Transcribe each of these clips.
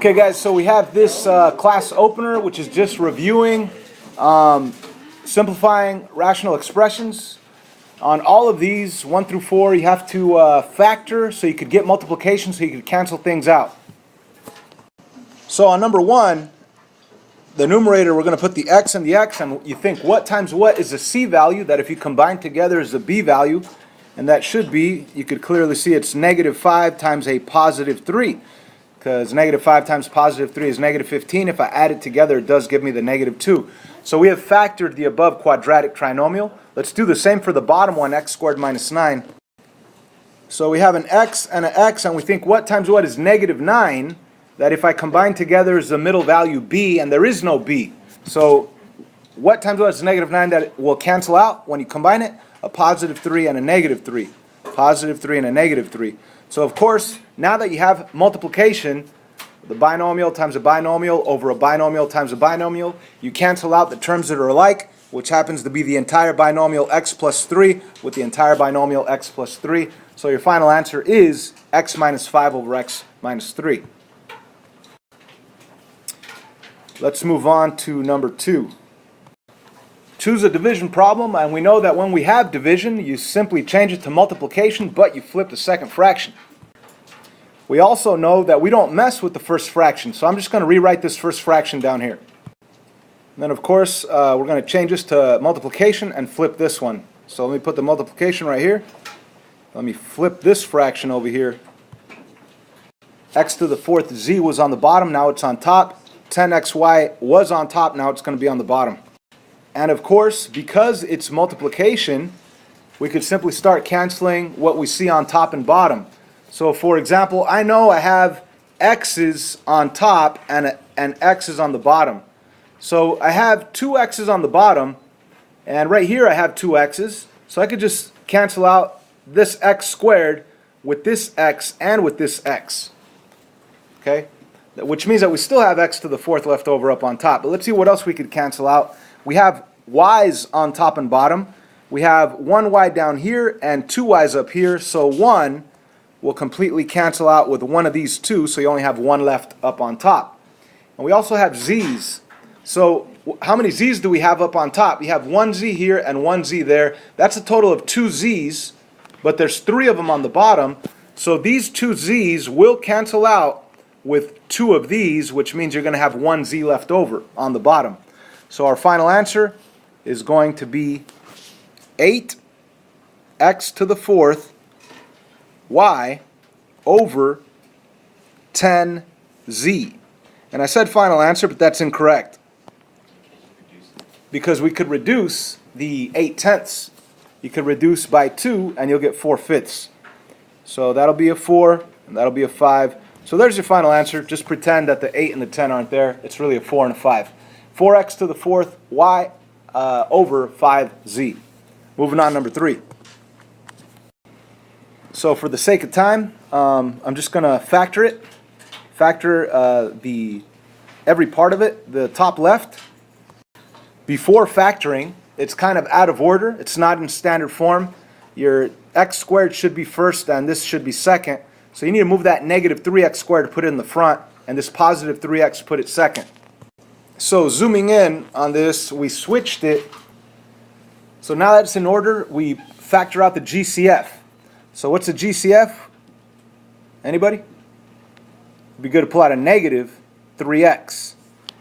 Okay guys, so we have this class opener, which is just reviewing simplifying rational expressions. On all of these, 1 through 4, you have to factor so you could get multiplication, so you could cancel things out. So on number 1, the numerator, we're going to put the x and the x, and you think what times what is the c value that if you combine together is the b value, and that should be, you could clearly see it's negative 5 times a positive 3. Because negative 5 times positive 3 is negative 15. If I add it together, it does give me the negative 2. So we have factored the above quadratic trinomial. Let's do the same for the bottom one, x squared minus 9. So we have an x and an x, and we think what times what is negative 9, that if I combine together is the middle value b, and there is no b. So what times what is negative 9 that will cancel out when you combine it? A positive 3 and a negative 3. Positive 3 and a negative 3. So of course, now that you have multiplication, the binomial times a binomial over a binomial times a binomial, you cancel out the terms that are alike, which happens to be the entire binomial x plus 3 with the entire binomial x plus 3. So your final answer is x minus 5 over x minus 3. Let's move on to number 2. Choose a division problem, and we know that when we have division, you simply change it to multiplication, but you flip the second fraction. We also know that we don't mess with the first fraction, so I'm just going to rewrite this first fraction down here. And then of course, we're going to change this to multiplication and flip this one. So let me put the multiplication right here. Let me flip this fraction over here. X to the 4th z was on the bottom, now it's on top. 10xy was on top, now it's going to be on the bottom. And of course, because it's multiplication, we could simply start canceling what we see on top and bottom. So for example, I know I have x's on top and x's on the bottom. So I have 2 x's on the bottom, and right here I have 2 x's. So I could just cancel out this x squared with this x and with this x. Okay? Which means that we still have x to the 4th left over up on top. But let's see what else we could cancel out. We have y's on top and bottom. We have 1y down here and 2y's up here. So 1 will completely cancel out with one of these two. So you only have 1 left up on top. And we also have z's. So how many z's do we have up on top? We have 1 z here and 1 z there. That's a total of 2 z's. But there's 3 of them on the bottom. So these 2 z's will cancel out with 2 of these, which means you're going to have 1 z left over on the bottom. So our final answer is going to be 8x to the 4th y over 10z. And I said final answer, but that's incorrect. Because we could reduce the 8/10. You could reduce by 2 and you'll get 4/5. So that'll be a 4 and that'll be a 5. So there's your final answer. Just pretend that the 8 and the 10 aren't there. It's really a 4 and a 5. 4x to the 4th y over 5z. Moving on, number 3. So for the sake of time, I'm just going to factor it. Factor every part of it. The top left. Before factoring, it's kind of out of order. It's not in standard form. Your x squared should be first and this should be second. So you need to move that negative 3x squared to put it in the front, and this positive 3x to put it second. So zooming in on this, we switched it. So now that it's in order, we factor out the GCF. So what's a GCF? Anybody? It'd be good to pull out a negative 3x.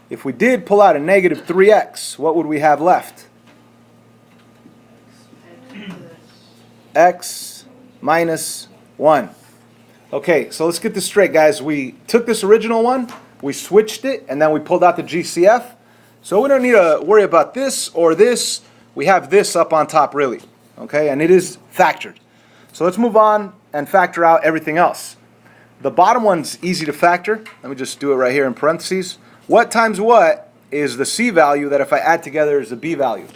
If we did pull out a negative 3x, what would we have left? X minus 1. Okay, so let's get this straight, guys. We took this original one, we switched it, and then we pulled out the GCF. So we don't need to worry about this or this. We have this up on top, really. Okay, and it is factored. So let's move on and factor out everything else. The bottom one's easy to factor. Let me just do it right here in parentheses. What times what is the c value that if I add together is the b value?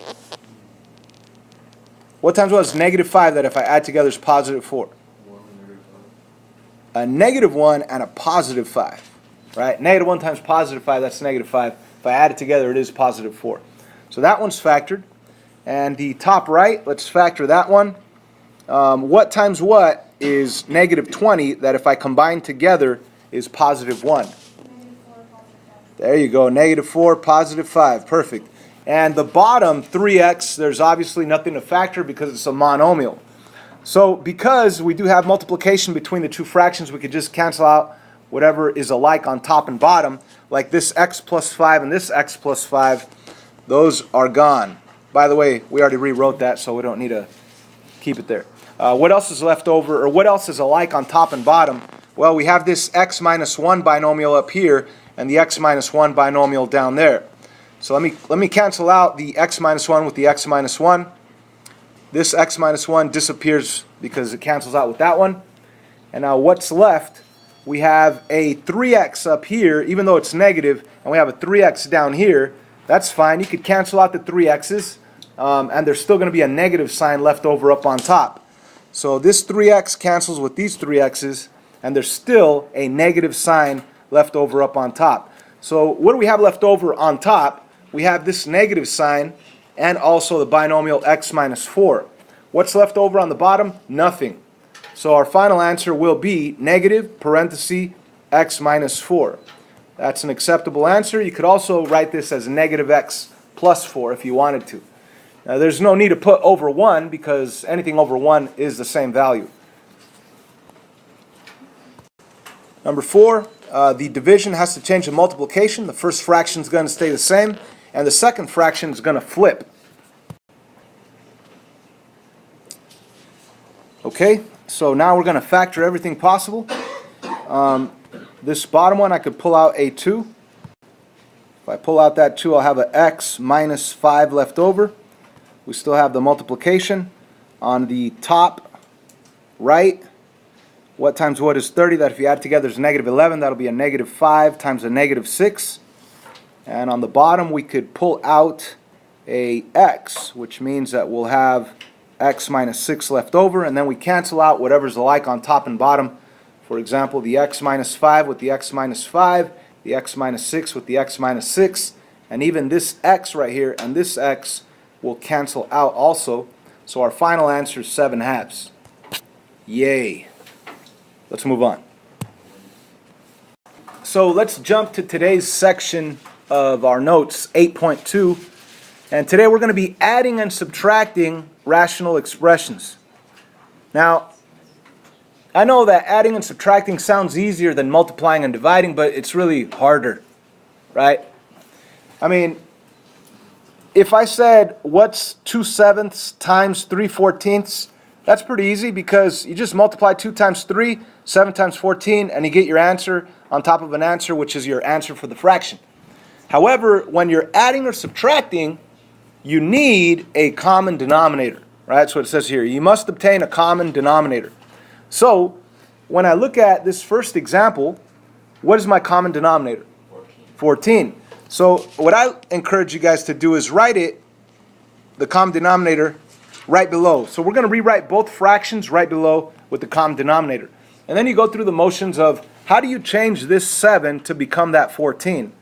What times what is negative 5 that if I add together is positive 4? A negative 1 and a positive 5. Right? Negative 1 times positive 5, that's negative 5. If I add it together, it is positive 4. So that one's factored. And the top right, let's factor that one. What times what is negative 20 that if I combine together is positive 1? There you go, -4, +5, perfect. And the bottom 3x, there's obviously nothing to factor because it's a monomial. So because we do have multiplication between the two fractions, we could just cancel out whatever is alike on top and bottom, like this x plus 5 and this x plus 5, those are gone. By the way, we already rewrote that, so we don't need to keep it there. What else is left over, or what else is alike on top and bottom? Well, we have this x minus 1 binomial up here and the x minus 1 binomial down there. So let me cancel out the x minus 1 with the x minus 1. This x minus 1 disappears because it cancels out with that one. And now what's left? We have a 3x up here, even though it's negative, and we have a 3x down here. That's fine. You could cancel out the 3x's, and there's still going to be a negative sign left over up on top. So this 3x cancels with these 3x's, and there's still a negative sign left over up on top. So what do we have left over on top? We have this negative sign and also the binomial x minus 4. What's left over on the bottom? Nothing. So our final answer will be negative parenthesis x minus 4. That's an acceptable answer. You could also write this as negative x plus 4 if you wanted to. Now there's no need to put over 1 because anything over 1 is the same value. Number 4, the division has to change to multiplication. The first fraction is going to stay the same, and the second fraction is going to flip. Okay, so now we're going to factor everything possible. This bottom one, I could pull out a 2. If I pull out that 2, I'll have an x minus 5 left over. We still have the multiplication. On the top right, what times what is 30? That if you add together is negative 11. That'll be a negative 5 times a negative 6. And on the bottom, we could pull out a x, which means that we'll have x minus 6 left over. And then we cancel out whatever's alike on top and bottom. For example, the x minus 5 with the x minus 5, the x minus 6 with the x minus 6, and even this x right here and this x will cancel out also. So our final answer is 7/2. Yay. Let's move on. So let's jump to today's section of our notes, 8.2. And today we're going to be adding and subtracting rational expressions. Now, I know that adding and subtracting sounds easier than multiplying and dividing, but it's really harder, right? I mean, if I said, what's 2/7 times 3/14, that's pretty easy because you just multiply 2 times 3, 7 times 14, and you get your answer on top of an answer, which is your answer for the fraction. However, when you're adding or subtracting, you need a common denominator, right? That's what it says here. You must obtain a common denominator. So, when I look at this first example, what is my common denominator? 14. So, what I encourage you guys to do is write it, the common denominator, right below. So, we're going to rewrite both fractions right below with the common denominator. And then you go through the motions of, how do you change this 7 to become that 14?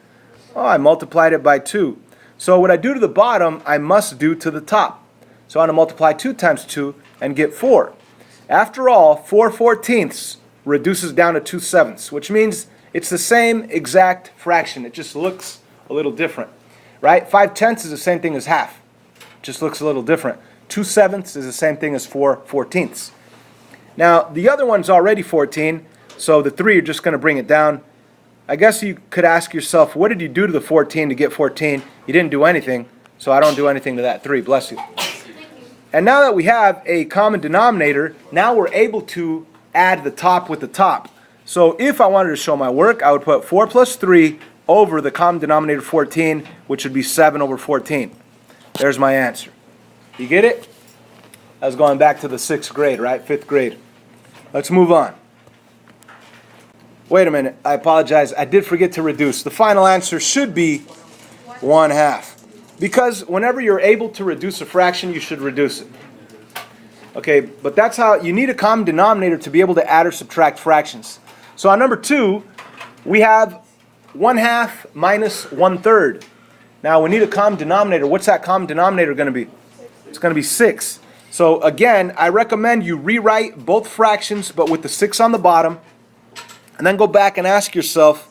Oh, I multiplied it by 2. So, what I do to the bottom, I must do to the top. So, I'm going to multiply 2 times 2 and get 4. After all, 4/14 reduces down to 2/7, which means it's the same exact fraction. It just looks a little different, right? 5/10 is the same thing as half. It just looks a little different. 2/7 is the same thing as 4/14. Now, the other one's already 14, so the 3 you're just going to bring it down. I guess you could ask yourself, what did you do to the 14 to get 14? You didn't do anything, so I don't do anything to that 3. Bless you. And now that we have a common denominator, now we're able to add the top with the top. So if I wanted to show my work, I would put 4 plus 3 over the common denominator 14, which would be 7 over 14. There's my answer. You get it? I was going back to the 6th grade, right? 5th grade. Let's move on. Wait a minute. I apologize. I did forget to reduce. The final answer should be 1/2. Because whenever you're able to reduce a fraction, you should reduce it. Okay, but that's how you need a common denominator to be able to add or subtract fractions. So on number 2, we have 1/2 minus 1/3. Now we need a common denominator. What's that common denominator going to be? It's going to be 6. So again, I recommend you rewrite both fractions, but with the 6 on the bottom, and then go back and ask yourself,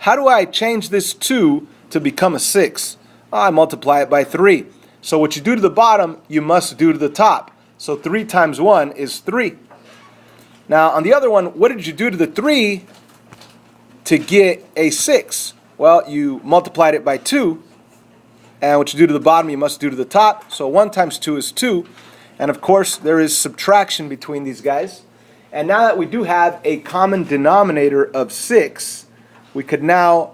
how do I change this 2 to become a 6? I multiply it by 3. So what you do to the bottom, you must do to the top. So 3 times 1 is 3. Now on the other one, what did you do to the 3 to get a 6? Well, you multiplied it by 2. And what you do to the bottom, you must do to the top. So 1 times 2 is 2. And of course, there is subtraction between these guys. And now that we do have a common denominator of 6, we could now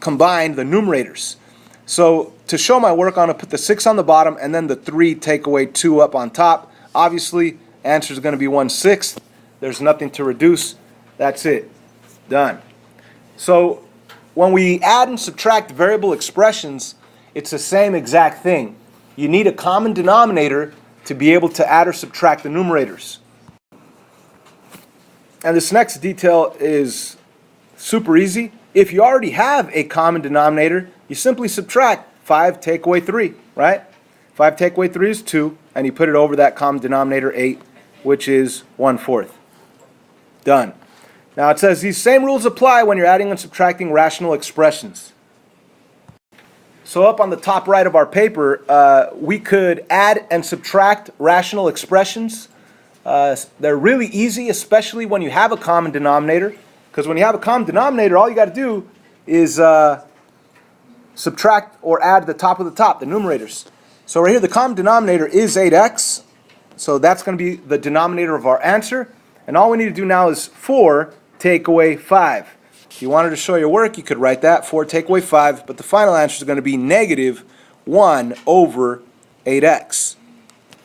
combine the numerators. So to show my work, I'm going to put the 6 on the bottom and then the 3 take away 2 up on top. Obviously, answer is going to be 1/6. There's nothing to reduce. That's it. Done. So when we add and subtract variable expressions, it's the same exact thing. You need a common denominator to be able to add or subtract the numerators. And this next detail is super easy. If you already have a common denominator, you simply subtract 5 take away 3, right? 5 take away 3 is 2, and you put it over that common denominator 8, which is 1/4. Done. Now it says these same rules apply when you're adding and subtracting rational expressions. So up on the top right of our paper, we could add and subtract rational expressions. They're really easy, especially when you have a common denominator. Because when you have a common denominator, all you got to do is subtract or add the top of the top, the numerators. So right here, the common denominator is 8x. So that's going to be the denominator of our answer. And all we need to do now is 4 take away 5. If you wanted to show your work, you could write that, 4 take away 5. But the final answer is going to be -1 over 8x.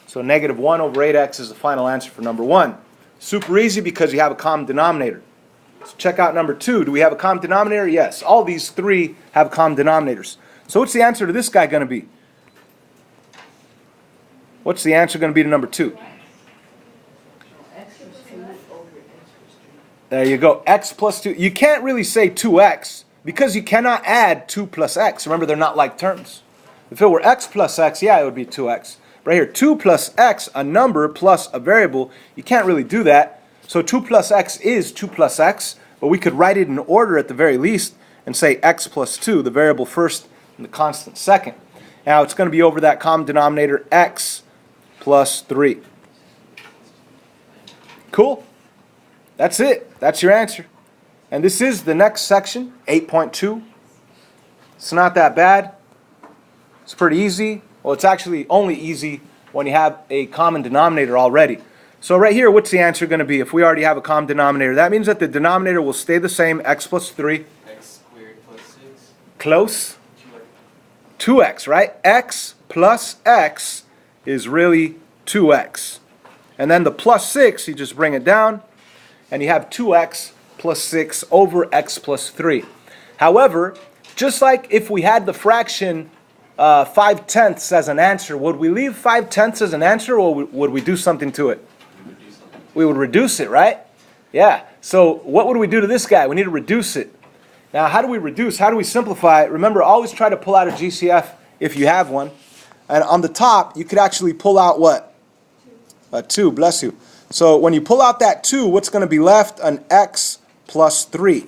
So -1 over 8x is the final answer for number 1. Super easy because you have a common denominator. So check out number 2. Do we have a common denominator? Yes. All these 3 have common denominators. So what's the answer to this guy going to be? What's the answer going to be to number 2? There you go. X plus 2. You can't really say 2x because you cannot add 2 plus x. Remember, they're not like terms. If it were x plus x, yeah, it would be 2x. Right here, 2 plus x, a number plus a variable, you can't really do that. So 2 plus x is 2 plus x, but we could write it in order at the very least and say x plus 2, the variable first and the constant second. Now it's going to be over that common denominator, x plus 3. Cool. That's it. That's your answer. And this is the next section, 8.2. It's not that bad. It's pretty easy. Well, it's actually only easy when you have a common denominator already. So right here, what's the answer going to be if we already have a common denominator? That means that the denominator will stay the same, x plus 3. X squared plus 6. Close. 2x, right? X plus x is really 2x. And then the plus 6, you just bring it down, and you have 2x plus 6 over x plus 3. However, just like if we had the fraction 5/10 as an answer, would we leave 5/10 as an answer, or would we do something to it? We would reduce it, right? Yeah. So what would we do to this guy? We need to reduce it. Now, how do we reduce? How do we simplify it? Remember, always try to pull out a GCF if you have one. And on the top, you could actually pull out what? A 2, bless you. So when you pull out that 2, what's going to be left? An x plus 3.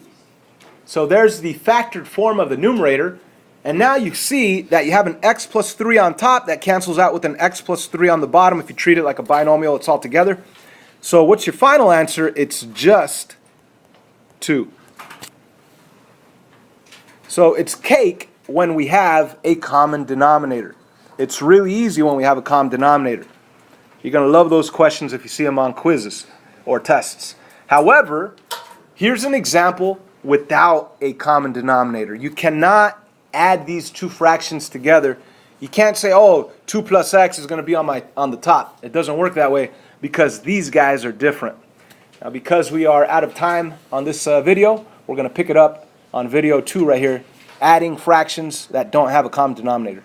So there's the factored form of the numerator. And now you see that you have an x plus 3 on top. That cancels out with an x plus 3 on the bottom. If you treat it like a binomial, it's all together. So what's your final answer? It's just 2. So it's cake when we have a common denominator. It's really easy when we have a common denominator. You're going to love those questions if you see them on quizzes or tests. However, here's an example without a common denominator. You cannot add these two fractions together. You can't say, oh, 2 plus x is going to be on the top. It doesn't work that way because these guys are different. Now, because we are out of time on this video, we're going to pick it up on video 2 right here, adding fractions that don't have a common denominator.